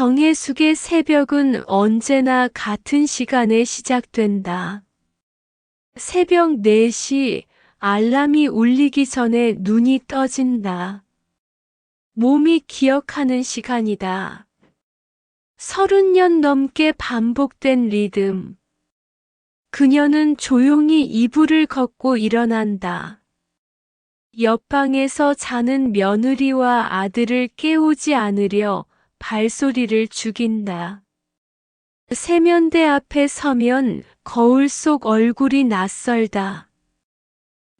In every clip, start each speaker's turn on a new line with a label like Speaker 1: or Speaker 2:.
Speaker 1: 정혜숙의 새벽은 언제나 같은 시간에 시작된다. 새벽 4시 알람이 울리기 전에 눈이 떠진다. 몸이 기억하는 시간이다. 30년 넘게 반복된 리듬. 그녀는 조용히 이불을 걷고 일어난다. 옆방에서 자는 며느리와 아들을 깨우지 않으려 발소리를 죽인다. 세면대 앞에 서면 거울 속 얼굴이 낯설다.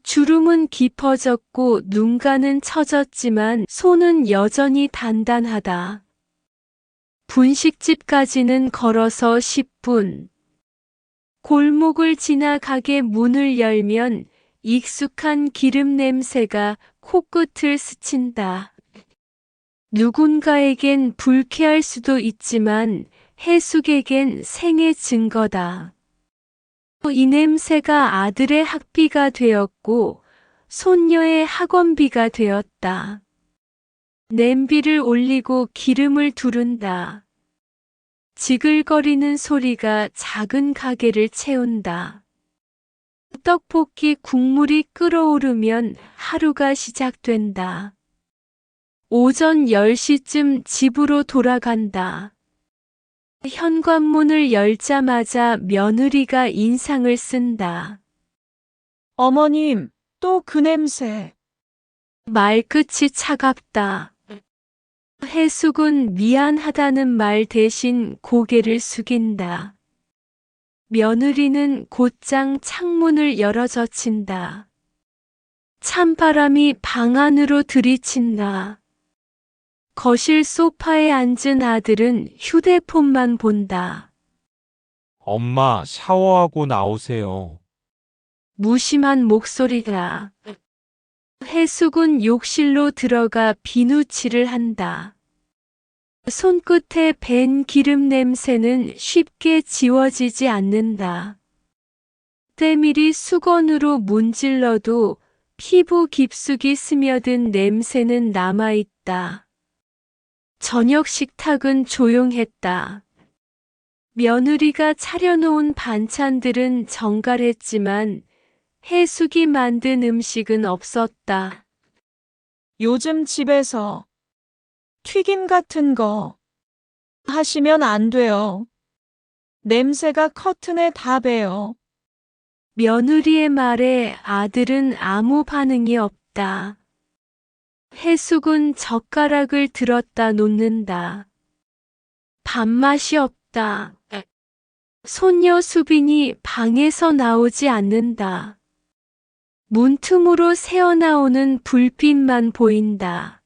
Speaker 1: 주름은 깊어졌고 눈가는 처졌지만 손은 여전히 단단하다. 분식집까지는 걸어서 10분. 골목을 지나 가게 문을 열면 익숙한 기름 냄새가 코끝을 스친다. 누군가에겐 불쾌할 수도 있지만 해숙에겐 생애 증거다. 이 냄새가 아들의 학비가 되었고 손녀의 학원비가 되었다. 냄비를 올리고 기름을 두른다. 지글거리는 소리가 작은 가게를 채운다. 떡볶이 국물이 끓어오르면 하루가 시작된다. 오전 10시쯤 집으로 돌아간다. 현관문을 열자마자 며느리가 인상을 쓴다.
Speaker 2: 어머님, 또 그 냄새.
Speaker 1: 말끝이 차갑다. 해숙은 미안하다는 말 대신 고개를 숙인다. 며느리는 곧장 창문을 열어젖힌다. 찬바람이 방 안으로 들이친다. 거실 소파에 앉은 아들은 휴대폰만 본다.
Speaker 3: 엄마, 샤워하고 나오세요.
Speaker 1: 무심한 목소리다. 해숙은 욕실로 들어가 비누칠을 한다. 손끝에 밴 기름 냄새는 쉽게 지워지지 않는다. 때밀이 수건으로 문질러도 피부 깊숙이 스며든 냄새는 남아있다. 저녁 식탁은 조용했다. 며느리가 차려놓은 반찬들은 정갈했지만 해숙이 만든 음식은 없었다.
Speaker 2: 요즘 집에서 튀김 같은 거 하시면 안 돼요. 냄새가 커튼에 다 배요.
Speaker 1: 며느리의 말에 아들은 아무 반응이 없다. 해숙은 젓가락을 들었다 놓는다. 밥맛이 없다. 손녀 수빈이 방에서 나오지 않는다. 문틈으로 새어나오는 불빛만 보인다.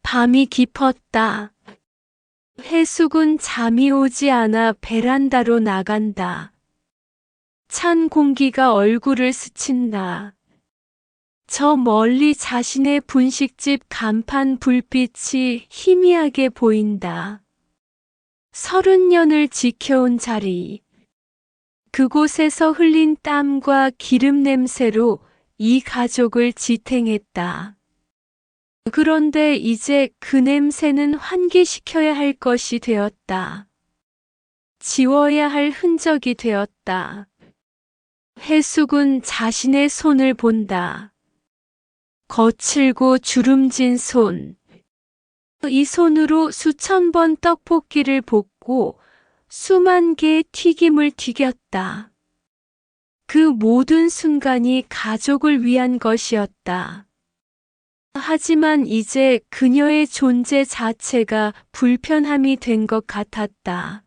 Speaker 1: 밤이 깊었다. 해숙은 잠이 오지 않아 베란다로 나간다. 찬 공기가 얼굴을 스친다. 저 멀리 자신의 분식집 간판 불빛이 희미하게 보인다. 30년을 지켜온 자리. 그곳에서 흘린 땀과 기름 냄새로 이 가족을 지탱했다. 그런데 이제 그 냄새는 환기시켜야 할 것이 되었다. 지워야 할 흔적이 되었다. 해숙은 자신의 손을 본다. 거칠고 주름진 손. 이 손으로 수천 번 떡볶이를 볶고 수만 개의 튀김을 튀겼다. 그 모든 순간이 가족을 위한 것이었다. 하지만 이제 그녀의 존재 자체가 불편함이 된 것 같았다.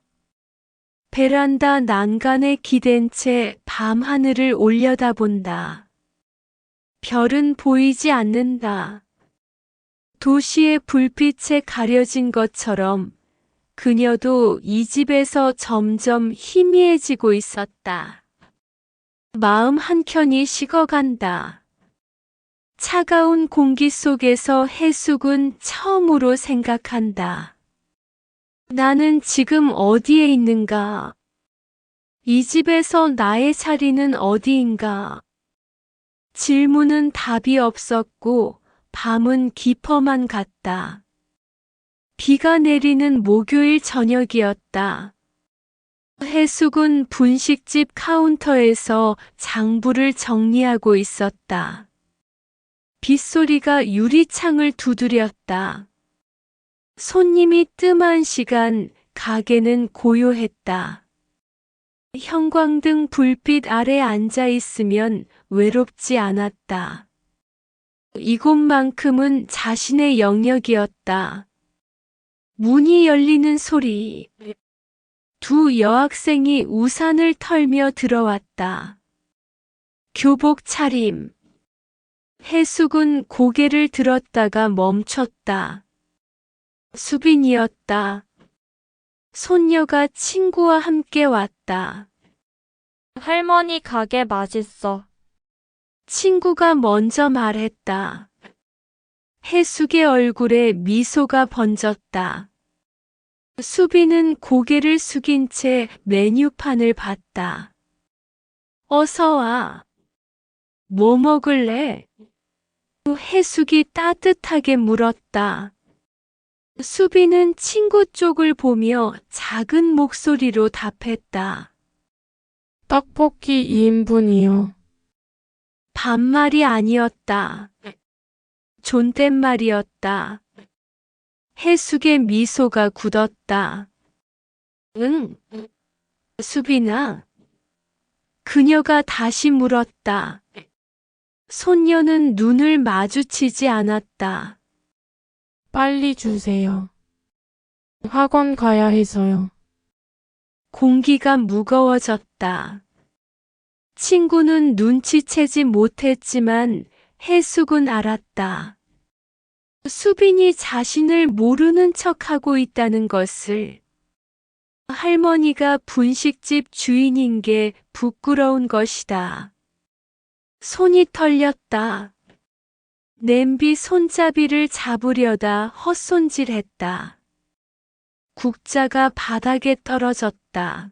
Speaker 1: 베란다 난간에 기댄 채 밤하늘을 올려다본다. 별은 보이지 않는다. 도시의 불빛에 가려진 것처럼 그녀도 이 집에서 점점 희미해지고 있었다. 마음 한켠이 식어간다. 차가운 공기 속에서 해숙은 처음으로 생각한다. 나는 지금 어디에 있는가? 이 집에서 나의 자리는 어디인가? 질문은 답이 없었고 밤은 깊어만 갔다. 비가 내리는 목요일 저녁이었다. 해숙은 분식집 카운터에서 장부를 정리하고 있었다. 빗소리가 유리창을 두드렸다. 손님이 뜸한 시간 가게는 고요했다. 형광등 불빛 아래 앉아 있으면 외롭지 않았다. 이곳만큼은 자신의 영역이었다. 문이 열리는 소리. 두 여학생이 우산을 털며 들어왔다. 교복 차림. 해숙은 고개를 들었다가 멈췄다. 수빈이었다. 손녀가 친구와 함께 왔다.
Speaker 4: 할머니 가게 맛있어.
Speaker 1: 친구가 먼저 말했다. 해숙의 얼굴에 미소가 번졌다. 수빈은 고개를 숙인 채 메뉴판을 봤다. 어서 와. 뭐 먹을래? 해숙이 따뜻하게 물었다. 수빈은 친구 쪽을 보며 작은 목소리로 답했다.
Speaker 5: 떡볶이 2인분이요.
Speaker 1: 반말이 아니었다. 존댓말이었다. 해숙의 미소가 굳었다. 응, 수빈아. 그녀가 다시 물었다. 손녀는 눈을 마주치지 않았다.
Speaker 5: 빨리 주세요. 학원 가야 해서요.
Speaker 1: 공기가 무거워졌다. 친구는 눈치채지 못했지만 해숙은 알았다. 수빈이 자신을 모르는 척하고 있다는 것을. 할머니가 분식집 주인인 게 부끄러운 것이다. 손이 털렸다. 냄비 손잡이를 잡으려다 헛손질했다. 국자가 바닥에 떨어졌다.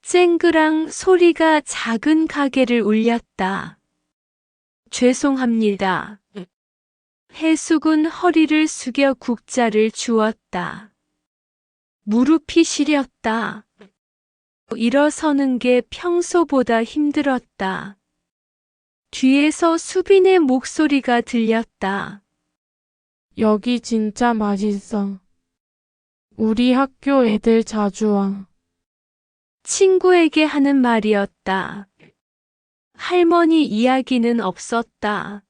Speaker 1: 쨍그랑 소리가 작은 가게를 울렸다. 죄송합니다. 해숙은 허리를 숙여 국자를 주었다. 무릎이 시렸다. 일어서는 게 평소보다 힘들었다. 뒤에서 수빈의 목소리가 들렸다.
Speaker 5: 여기 진짜 맛있어. 우리 학교 애들 자주 와.
Speaker 1: 친구에게 하는 말이었다. 할머니 이야기는 없었다.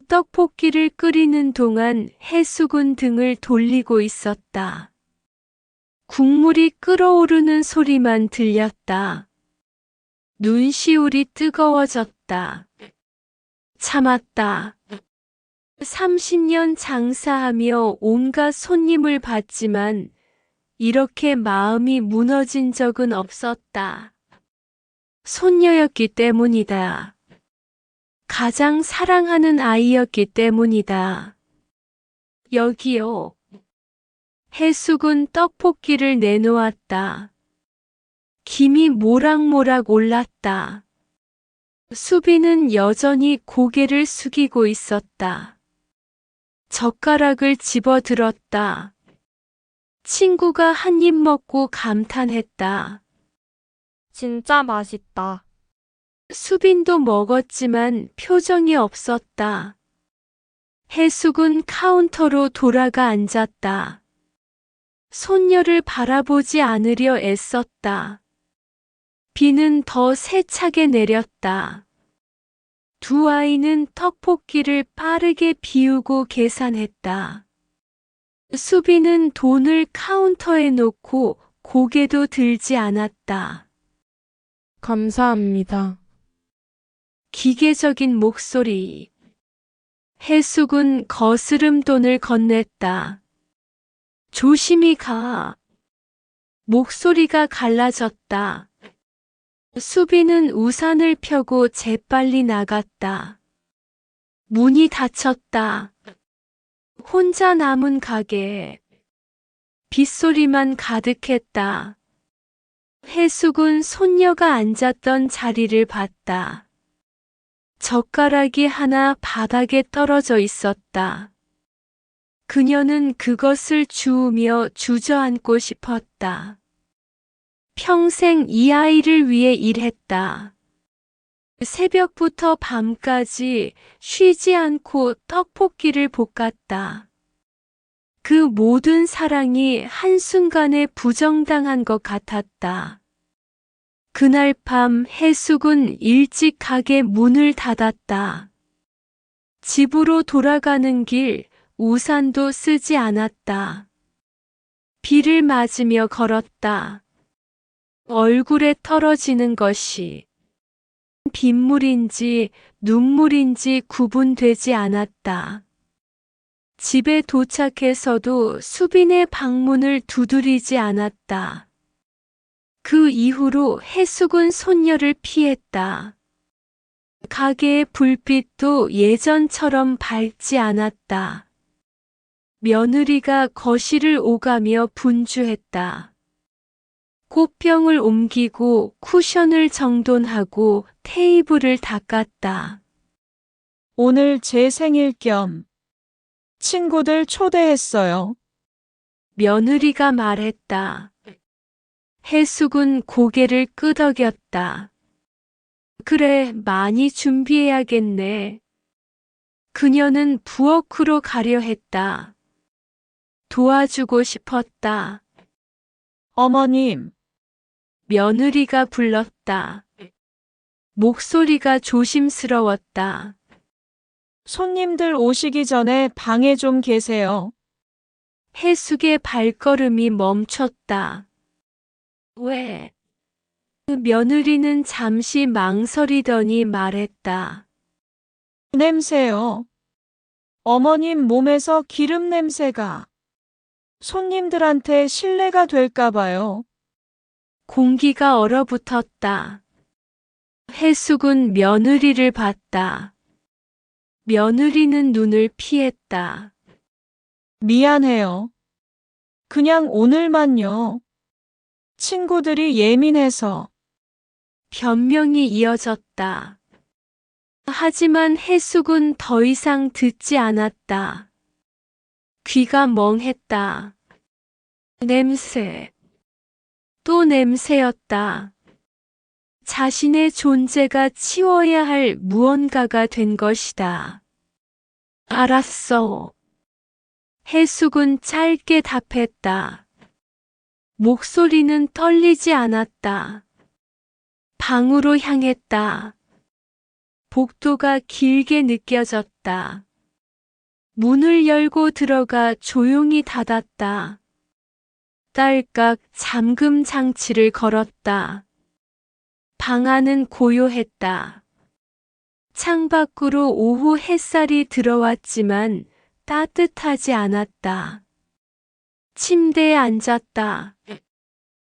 Speaker 1: 떡볶이를 끓이는 동안 해숙은 등을 돌리고 있었다. 국물이 끓어오르는 소리만 들렸다. 눈시울이 뜨거워졌다. 참았다. 30년 장사하며 온갖 손님을 봤지만 이렇게 마음이 무너진 적은 없었다. 손녀였기 때문이다. 가장 사랑하는 아이였기 때문이다. 여기요. 해숙은 떡볶이를 내놓았다. 김이 모락모락 올랐다. 수빈은 여전히 고개를 숙이고 있었다. 젓가락을 집어들었다. 친구가 한 입 먹고 감탄했다.
Speaker 4: 진짜 맛있다.
Speaker 1: 수빈도 먹었지만 표정이 없었다. 해숙은 카운터로 돌아가 앉았다. 손녀를 바라보지 않으려 애썼다. 비는 더 세차게 내렸다. 두 아이는 떡볶이를 빠르게 비우고 계산했다. 수빈은 돈을 카운터에 놓고 고개도 들지 않았다.
Speaker 5: 감사합니다.
Speaker 1: 기계적인 목소리. 해숙은 거스름 돈을 건넸다. 조심히 가. 목소리가 갈라졌다. 수빈은 우산을 펴고 재빨리 나갔다. 문이 닫혔다. 혼자 남은 가게. 빗소리만 가득했다. 해숙은 손녀가 앉았던 자리를 봤다. 젓가락이 하나 바닥에 떨어져 있었다. 그녀는 그것을 주우며 주저앉고 싶었다. 평생 이 아이를 위해 일했다. 새벽부터 밤까지 쉬지 않고 떡볶이를 볶았다. 그 모든 사랑이 한순간에 부정당한 것 같았다. 그날 밤 해숙은 일찍 가게 문을 닫았다. 집으로 돌아가는 길 우산도 쓰지 않았다. 비를 맞으며 걸었다. 얼굴에 떨어지는 것이 빗물인지 눈물인지 구분되지 않았다. 집에 도착해서도 수빈의 방문을 두드리지 않았다. 그 이후로 해숙은 손녀를 피했다. 가게의 불빛도 예전처럼 밝지 않았다. 며느리가 거실을 오가며 분주했다. 꽃병을 옮기고 쿠션을 정돈하고 테이블을 닦았다.
Speaker 2: 오늘 제 생일 겸 친구들 초대했어요.
Speaker 1: 며느리가 말했다. 해숙은 고개를 끄덕였다. 그래, 많이 준비해야겠네. 그녀는 부엌으로 가려 했다. 도와주고 싶었다.
Speaker 2: 어머님,
Speaker 1: 며느리가 불렀다. 목소리가 조심스러웠다.
Speaker 2: 손님들 오시기 전에 방에 좀 계세요.
Speaker 1: 해숙의 발걸음이 멈췄다. 왜? 그 며느리는 잠시 망설이더니 말했다.
Speaker 2: 냄새요. 어머님 몸에서 기름 냄새가 손님들한테 실례가 될까 봐요.
Speaker 1: 공기가 얼어붙었다. 해숙은 며느리를 봤다. 며느리는 눈을 피했다.
Speaker 2: 미안해요. 그냥 오늘만요. 친구들이 예민해서.
Speaker 1: 변명이 이어졌다. 하지만 해숙은 더 이상 듣지 않았다. 귀가 멍했다. 냄새. 또 냄새였다. 자신의 존재가 치워야 할 무언가가 된 것이다. 알았어. 해숙은 짧게 답했다. 목소리는 떨리지 않았다. 방으로 향했다. 복도가 길게 느껴졌다. 문을 열고 들어가 조용히 닫았다. 딸깍 잠금 장치를 걸었다. 방 안은 고요했다. 창밖으로 오후 햇살이 들어왔지만 따뜻하지 않았다. 침대에 앉았다.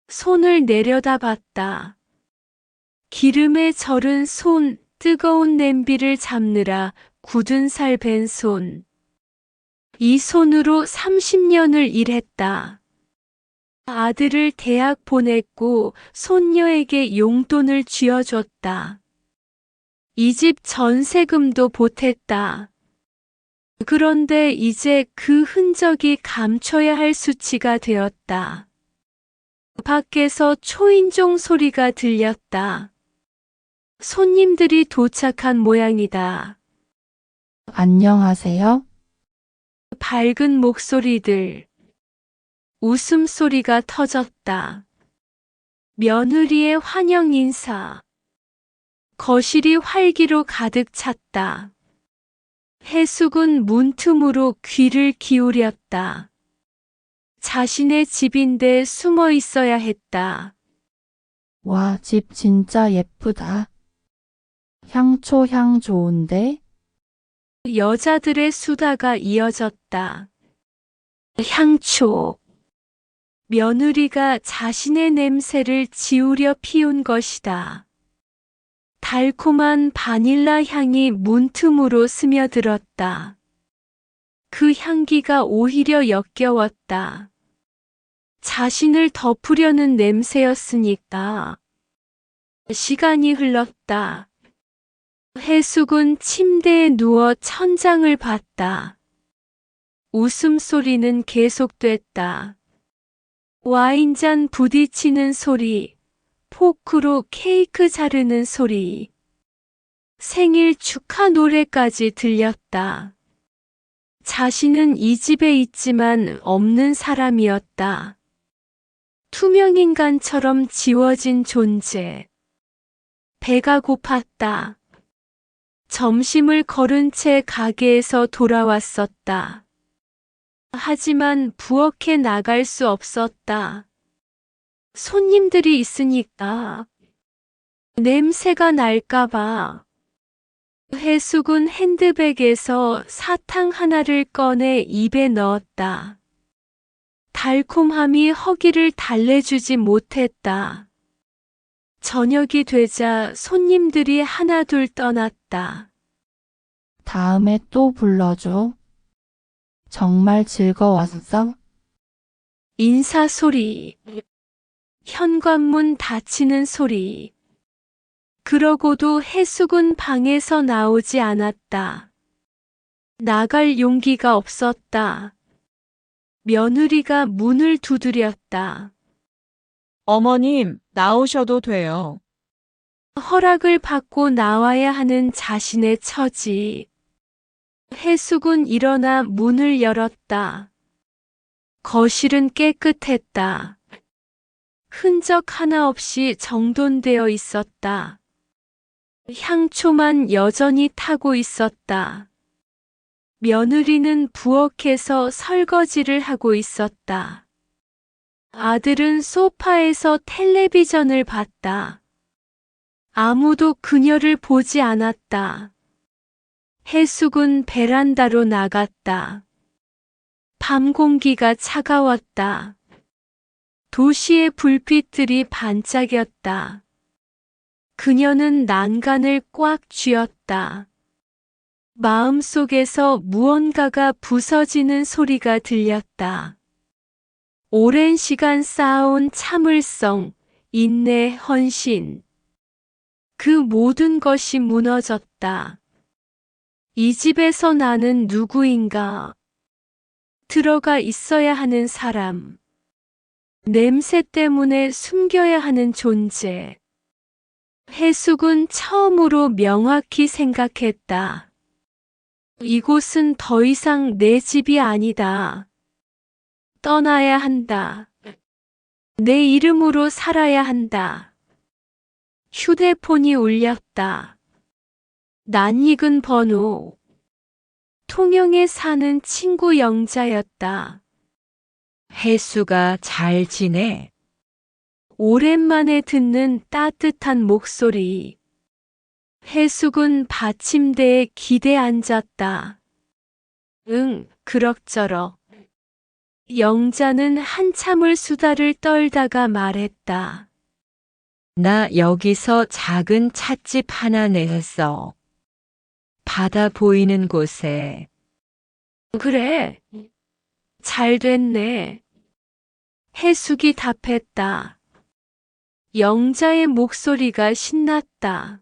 Speaker 1: 손을 내려다봤다. 기름에 절은 손, 뜨거운 냄비를 잡느라 굳은 살 벤 손. 이 손으로 30년을 일했다. 아들을 대학 보냈고 손녀에게 용돈을 쥐어줬다. 이 집 전세금도 보탰다. 그런데 이제 그 흔적이 감춰야 할 수치가 되었다. 밖에서 초인종 소리가 들렸다. 손님들이 도착한 모양이다.
Speaker 6: 안녕하세요.
Speaker 1: 밝은 목소리들. 웃음소리가 터졌다. 며느리의 환영 인사. 거실이 활기로 가득 찼다. 해숙은 문틈으로 귀를 기울였다. 자신의 집인데 숨어 있어야 했다.
Speaker 6: 와, 집 진짜 예쁘다. 향초 향 좋은데?
Speaker 1: 여자들의 수다가 이어졌다. 향초. 며느리가 자신의 냄새를 지우려 피운 것이다. 달콤한 바닐라 향이 문틈으로 스며들었다. 그 향기가 오히려 역겨웠다. 자신을 덮으려는 냄새였으니까. 시간이 흘렀다. 해숙은 침대에 누워 천장을 봤다. 웃음소리는 계속됐다. 와인잔 부딪히는 소리, 포크로 케이크 자르는 소리, 생일 축하 노래까지 들렸다. 자신은 이 집에 있지만 없는 사람이었다. 투명인간처럼 지워진 존재. 배가 고팠다. 점심을 거른 채 가게에서 돌아왔었다. 하지만 부엌에 나갈 수 없었다. 손님들이 있으니까 냄새가 날까봐. 해숙은 핸드백에서 사탕 하나를 꺼내 입에 넣었다. 달콤함이 허기를 달래주지 못했다. 저녁이 되자 손님들이 하나둘 떠났다.
Speaker 6: 다음에 또 불러줘. 정말 즐거웠어?
Speaker 1: 인사 소리, 현관문 닫히는 소리. 그러고도 해숙은 방에서 나오지 않았다. 나갈 용기가 없었다. 며느리가 문을 두드렸다.
Speaker 2: 어머님, 나오셔도 돼요.
Speaker 1: 허락을 받고 나와야 하는 자신의 처지. 해숙은 일어나 문을 열었다. 거실은 깨끗했다. 흔적 하나 없이 정돈되어 있었다. 향초만 여전히 타고 있었다. 며느리는 부엌에서 설거지를 하고 있었다. 아들은 소파에서 텔레비전을 봤다. 아무도 그녀를 보지 않았다. 해숙은 베란다로 나갔다. 밤 공기가 차가웠다. 도시의 불빛들이 반짝였다. 그녀는 난간을 꽉 쥐었다. 마음속에서 무언가가 부서지는 소리가 들렸다. 오랜 시간 쌓아온 참을성, 인내, 헌신. 그 모든 것이 무너졌다. 이 집에서 나는 누구인가? 들어가 있어야 하는 사람. 냄새 때문에 숨겨야 하는 존재. 해숙은 처음으로 명확히 생각했다. 이곳은 더 이상 내 집이 아니다. 떠나야 한다. 내 이름으로 살아야 한다. 휴대폰이 울렸다. 낯익은 번호. 통영에 사는 친구 영자였다.
Speaker 7: 해수가 잘 지내?
Speaker 1: 오랜만에 듣는 따뜻한 목소리. 해숙은 받침대에 기대 앉았다. 응, 그럭저럭. 영자는 한참을 수다를 떨다가 말했다.
Speaker 7: 나 여기서 작은 찻집 하나 냈어. 바다 보이는 곳에.
Speaker 1: 그래. 잘 됐네. 해숙이 답했다. 영자의 목소리가 신났다.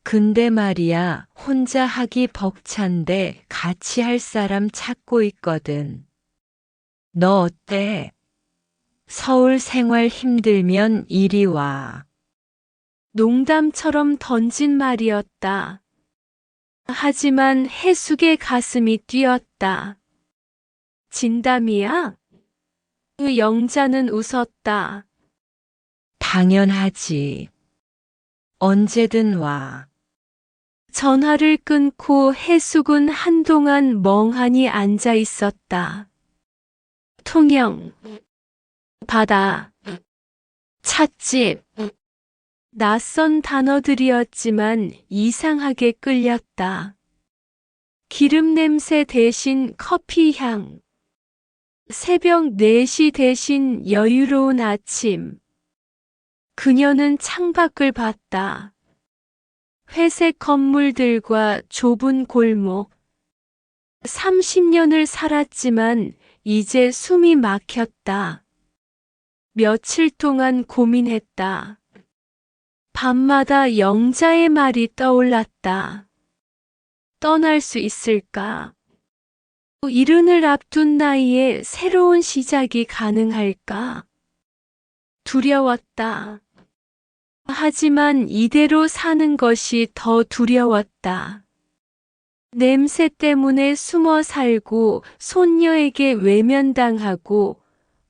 Speaker 7: 근데 말이야, 혼자 하기 벅찬데 같이 할 사람 찾고 있거든. 너 어때? 서울 생활 힘들면 이리 와.
Speaker 1: 농담처럼 던진 말이었다. 하지만 해숙의 가슴이 뛰었다. 진담이야? 그 영자는 웃었다.
Speaker 7: 당연하지. 언제든 와.
Speaker 1: 전화를 끊고 해숙은 한동안 멍하니 앉아 있었다. 통영, 바다, 찻집. 낯선 단어들이었지만 이상하게 끌렸다. 기름 냄새 대신 커피 향. 새벽 4시 대신 여유로운 아침. 그녀는 창밖을 봤다. 회색 건물들과 좁은 골목. 30년을 살았지만 이제 숨이 막혔다. 며칠 동안 고민했다. 밤마다 영자의 말이 떠올랐다. 떠날 수 있을까? 이른을 앞둔 나이에 새로운 시작이 가능할까? 두려웠다. 하지만 이대로 사는 것이 더 두려웠다. 냄새 때문에 숨어 살고 손녀에게 외면당하고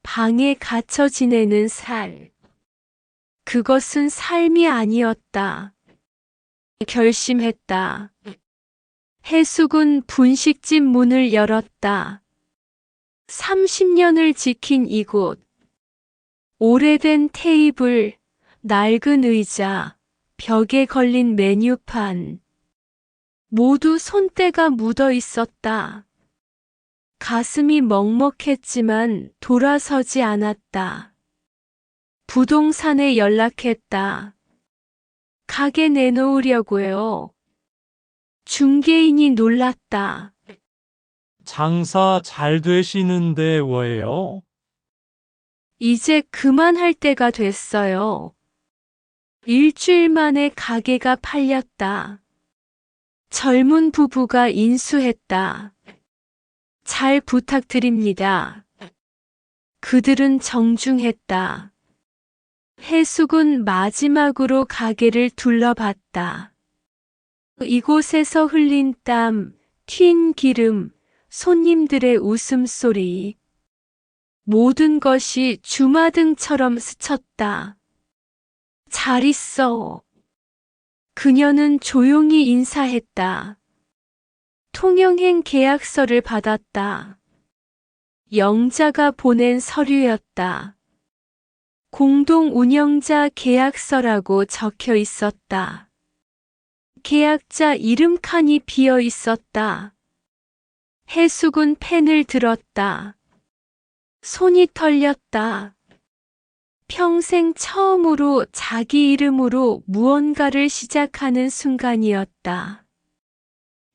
Speaker 1: 방에 갇혀 지내는 살. 그것은 삶이 아니었다. 결심했다. 해숙은 분식집 문을 열었다. 30년을 지킨 이곳. 오래된 테이블, 낡은 의자, 벽에 걸린 메뉴판. 모두 손때가 묻어 있었다. 가슴이 먹먹했지만 돌아서지 않았다. 부동산에 연락했다. 가게 내놓으려고요. 중개인이 놀랐다.
Speaker 3: 장사 잘 되시는데 왜요?
Speaker 1: 이제 그만할 때가 됐어요. 일주일 만에 가게가 팔렸다. 젊은 부부가 인수했다. 잘 부탁드립니다. 그들은 정중했다. 해숙은 마지막으로 가게를 둘러봤다. 이곳에서 흘린 땀, 튄 기름, 손님들의 웃음소리. 모든 것이 주마등처럼 스쳤다. 잘 있어. 그녀는 조용히 인사했다. 통영행 계약서를 받았다. 영자가 보낸 서류였다. 공동 운영자 계약서라고 적혀 있었다. 계약자 이름 칸이 비어 있었다. 해숙은 펜을 들었다. 손이 떨렸다. 평생 처음으로 자기 이름으로 무언가를 시작하는 순간이었다.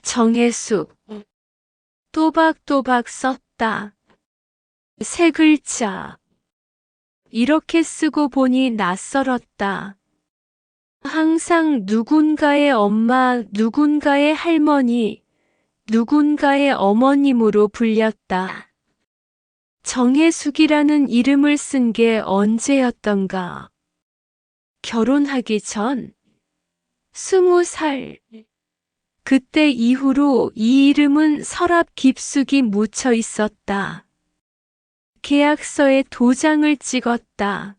Speaker 1: 정해숙. 또박또박 썼다. 세 글자. 이렇게 쓰고 보니 낯설었다. 항상 누군가의 엄마, 누군가의 할머니, 누군가의 어머님으로 불렸다. 정혜숙이라는 이름을 쓴 게 언제였던가? 결혼하기 전? 20살. 그때 이후로 이 이름은 서랍 깊숙이 묻혀 있었다. 계약서에 도장을 찍었다.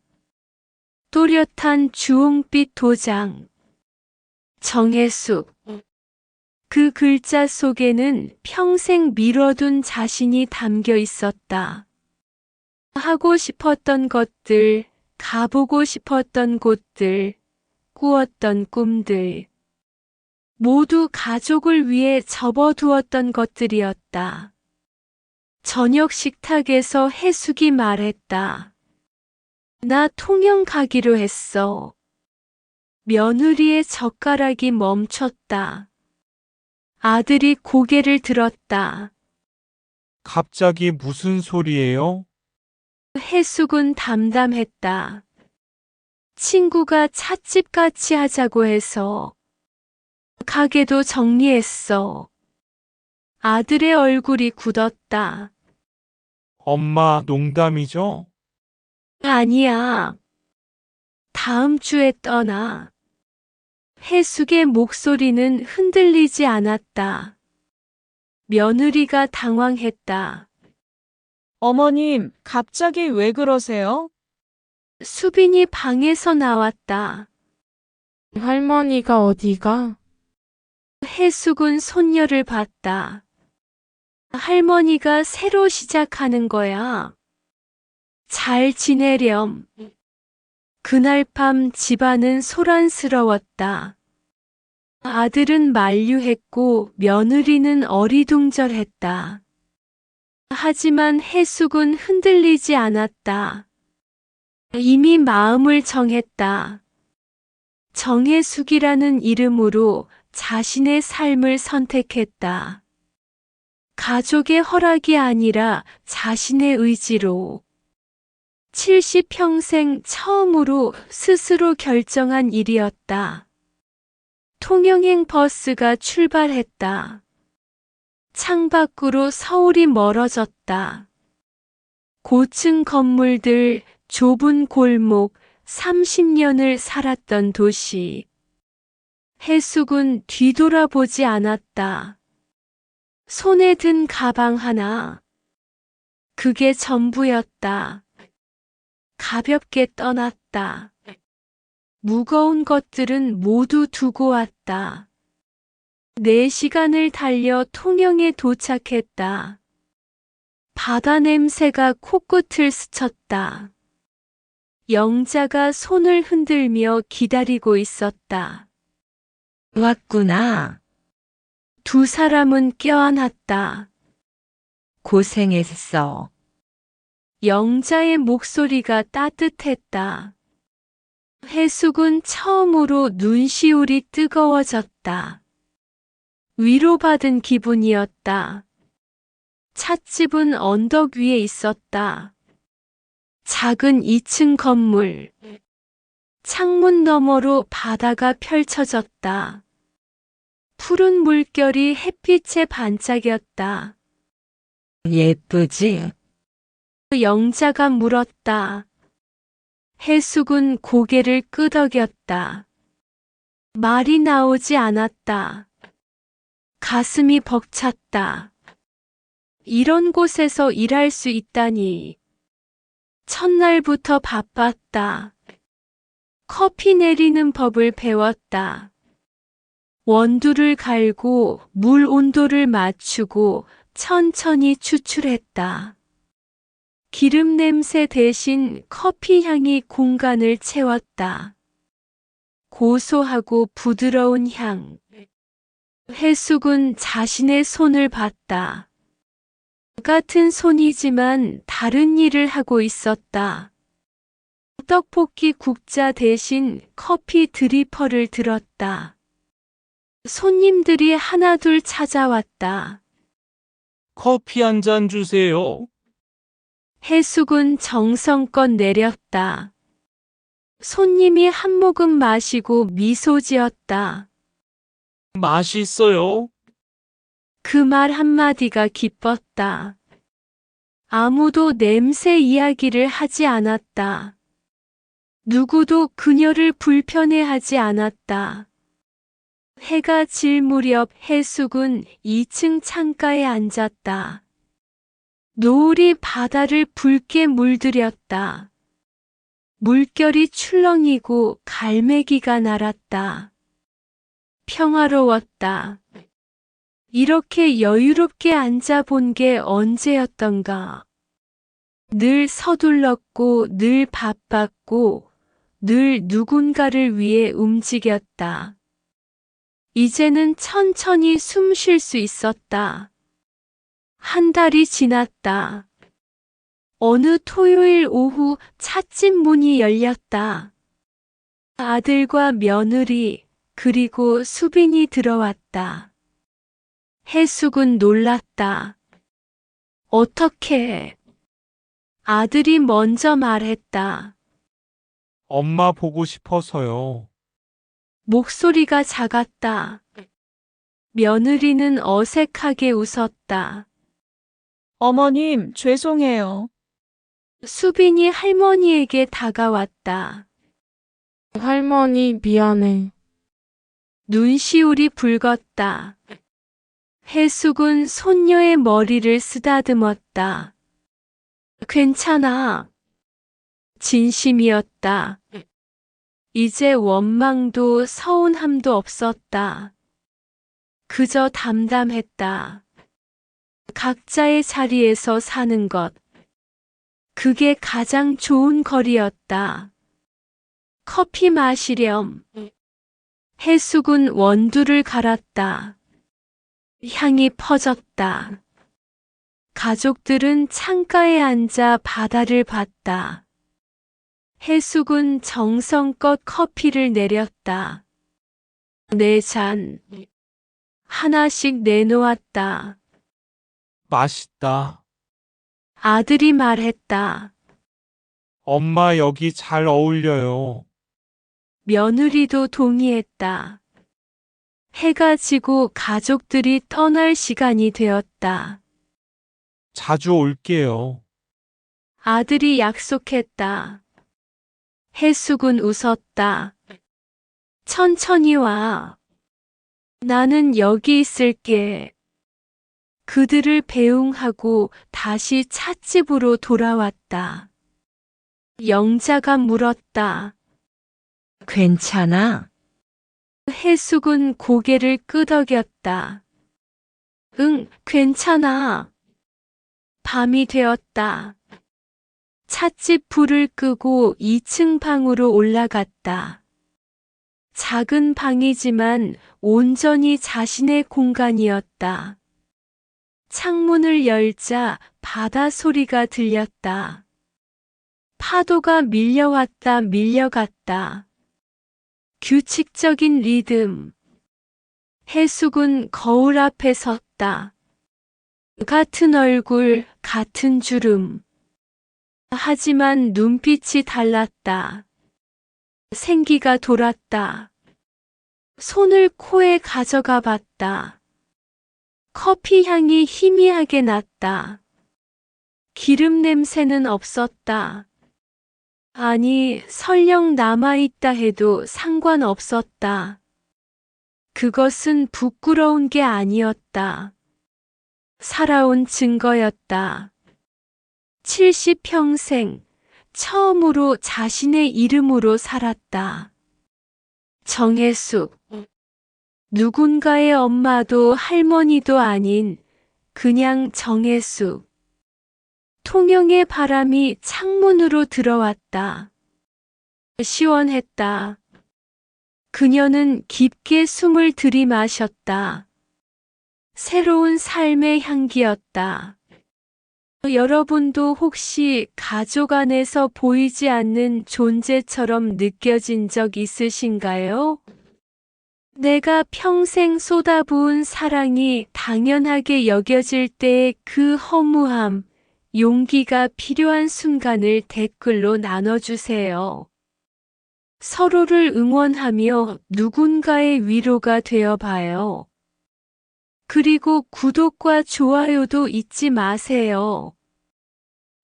Speaker 1: 또렷한 주홍빛 도장. 정혜숙. 그 글자 속에는 평생 미뤄둔 자신이 담겨 있었다. 하고 싶었던 것들, 가보고 싶었던 곳들, 꾸었던 꿈들. 모두 가족을 위해 접어두었던 것들이었다. 저녁 식탁에서 해숙이 말했다. 나 통영 가기로 했어. 며느리의 젓가락이 멈췄다. 아들이 고개를 들었다.
Speaker 3: 갑자기 무슨 소리예요?
Speaker 1: 해숙은 담담했다. 친구가 찻집 같이 하자고 해서. 가게도 정리했어. 아들의 얼굴이 굳었다.
Speaker 3: 엄마 농담이죠?
Speaker 1: 아니야. 다음 주에 떠나. 해숙의 목소리는 흔들리지 않았다. 며느리가 당황했다.
Speaker 2: 어머님, 갑자기 왜 그러세요?
Speaker 1: 수빈이 방에서 나왔다.
Speaker 5: 할머니가 어디가?
Speaker 1: 해숙은 손녀를 봤다. 할머니가 새로 시작하는 거야. 잘 지내렴. 그날 밤 집안은 소란스러웠다. 아들은 만류했고 며느리는 어리둥절했다. 하지만 해숙은 흔들리지 않았다. 이미 마음을 정했다. 정혜숙이라는 이름으로 자신의 삶을 선택했다. 가족의 허락이 아니라 자신의 의지로. 70평생 처음으로 스스로 결정한 일이었다. 통영행 버스가 출발했다. 창밖으로 서울이 멀어졌다. 고층 건물들, 좁은 골목, 30년을 살았던 도시. 해숙은 뒤돌아보지 않았다. 손에 든 가방 하나. 그게 전부였다. 가볍게 떠났다. 무거운 것들은 모두 두고 왔다. 4시간을 달려 통영에 도착했다. 바다 냄새가 코끝을 스쳤다. 영자가 손을 흔들며 기다리고 있었다.
Speaker 7: 왔구나.
Speaker 1: 두 사람은 껴안았다.
Speaker 7: 고생했어.
Speaker 1: 영자의 목소리가 따뜻했다. 해숙은 처음으로 눈시울이 뜨거워졌다. 위로받은 기분이었다. 찻집은 언덕 위에 있었다. 작은 2층 건물. 창문 너머로 바다가 펼쳐졌다. 푸른 물결이 햇빛에 반짝였다.
Speaker 7: 예쁘지?
Speaker 1: 영자가 물었다. 해숙은 고개를 끄덕였다. 말이 나오지 않았다. 가슴이 벅찼다. 이런 곳에서 일할 수 있다니. 첫날부터 바빴다. 커피 내리는 법을 배웠다. 원두를 갈고 물 온도를 맞추고 천천히 추출했다. 기름 냄새 대신 커피 향이 공간을 채웠다. 고소하고 부드러운 향. 해숙은 자신의 손을 봤다. 같은 손이지만 다른 일을 하고 있었다. 떡볶이 국자 대신 커피 드리퍼를 들었다. 손님들이 하나둘 찾아왔다.
Speaker 3: 커피 한 잔 주세요.
Speaker 1: 해숙은 정성껏 내렸다. 손님이 한 모금 마시고 미소 지었다.
Speaker 3: 맛있어요.
Speaker 1: 그 말 한마디가 기뻤다. 아무도 냄새 이야기를 하지 않았다. 누구도 그녀를 불편해하지 않았다. 해가 질 무렵 해숙은 2층 창가에 앉았다. 노을이 바다를 붉게 물들였다. 물결이 출렁이고 갈매기가 날았다. 평화로웠다. 이렇게 여유롭게 앉아본 게 언제였던가. 늘 서둘렀고 늘 바빴고 늘 누군가를 위해 움직였다. 이제는 천천히 숨 쉴 수 있었다. 한 달이 지났다. 어느 토요일 오후 찻집 문이 열렸다. 아들과 며느리 그리고 수빈이 들어왔다. 해숙은 놀랐다. 어떻게? 아들이 먼저 말했다.
Speaker 3: 엄마 보고 싶어서요.
Speaker 1: 목소리가 작았다. 며느리는 어색하게 웃었다.
Speaker 2: 어머님, 죄송해요.
Speaker 1: 수빈이 할머니에게 다가왔다.
Speaker 5: 할머니, 미안해.
Speaker 1: 눈시울이 붉었다. 해숙은 손녀의 머리를 쓰다듬었다. 괜찮아. 진심이었다. 이제 원망도 서운함도 없었다. 그저 담담했다. 각자의 자리에서 사는 것. 그게 가장 좋은 거리였다. 커피 마시렴. 해숙은 원두를 갈았다. 향이 퍼졌다. 가족들은 창가에 앉아 바다를 봤다. 해숙은 정성껏 커피를 내렸다. 4잔. 하나씩 내놓았다.
Speaker 3: 맛있다.
Speaker 1: 아들이 말했다.
Speaker 3: 엄마 여기 잘 어울려요.
Speaker 1: 며느리도 동의했다. 해가 지고 가족들이 떠날 시간이 되었다.
Speaker 3: 자주 올게요.
Speaker 1: 아들이 약속했다. 해숙은 웃었다. 천천히 와. 나는 여기 있을게. 그들을 배웅하고 다시 찻집으로 돌아왔다. 영자가 물었다.
Speaker 7: 괜찮아?
Speaker 1: 해숙은 고개를 끄덕였다. 응, 괜찮아. 밤이 되었다. 찻집 불을 끄고 2층 방으로 올라갔다. 작은 방이지만 온전히 자신의 공간이었다. 창문을 열자 바다 소리가 들렸다. 파도가 밀려왔다 밀려갔다. 규칙적인 리듬. 해숙은 거울 앞에 섰다. 같은 얼굴, 같은 주름. 하지만 눈빛이 달랐다. 생기가 돌았다. 손을 코에 가져가 봤다. 커피 향이 희미하게 났다. 기름 냄새는 없었다. 아니, 설령 남아있다 해도 상관없었다. 그것은 부끄러운 게 아니었다. 살아온 증거였다. 70평생 처음으로 자신의 이름으로 살았다. 정혜숙. 누군가의 엄마도 할머니도 아닌 그냥 정혜숙. 통영의 바람이 창문으로 들어왔다. 시원했다. 그녀는 깊게 숨을 들이마셨다. 새로운 삶의 향기였다. 여러분도 혹시 가족 안에서 보이지 않는 존재처럼 느껴진 적 있으신가요? 내가 평생 쏟아부은 사랑이 당연하게 여겨질 때의 그 허무함, 용기가 필요한 순간을 댓글로 나눠주세요. 서로를 응원하며 누군가의 위로가 되어봐요. 그리고 구독과 좋아요도 잊지 마세요.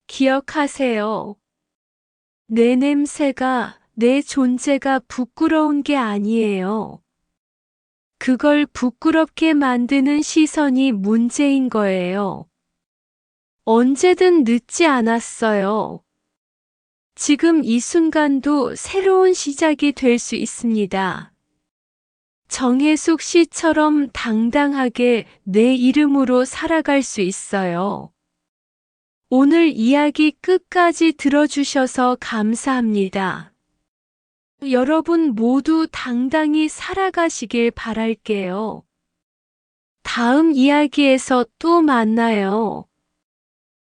Speaker 1: 기억하세요. 내 냄새가, 내 존재가 부끄러운 게 아니에요. 그걸 부끄럽게 만드는 시선이 문제인 거예요. 언제든 늦지 않았어요. 지금 이 순간도 새로운 시작이 될 수 있습니다. 정혜숙 씨처럼 당당하게 내 이름으로 살아갈 수 있어요. 오늘 이야기 끝까지 들어주셔서 감사합니다. 여러분 모두 당당히 살아가시길 바랄게요. 다음 이야기에서 또 만나요.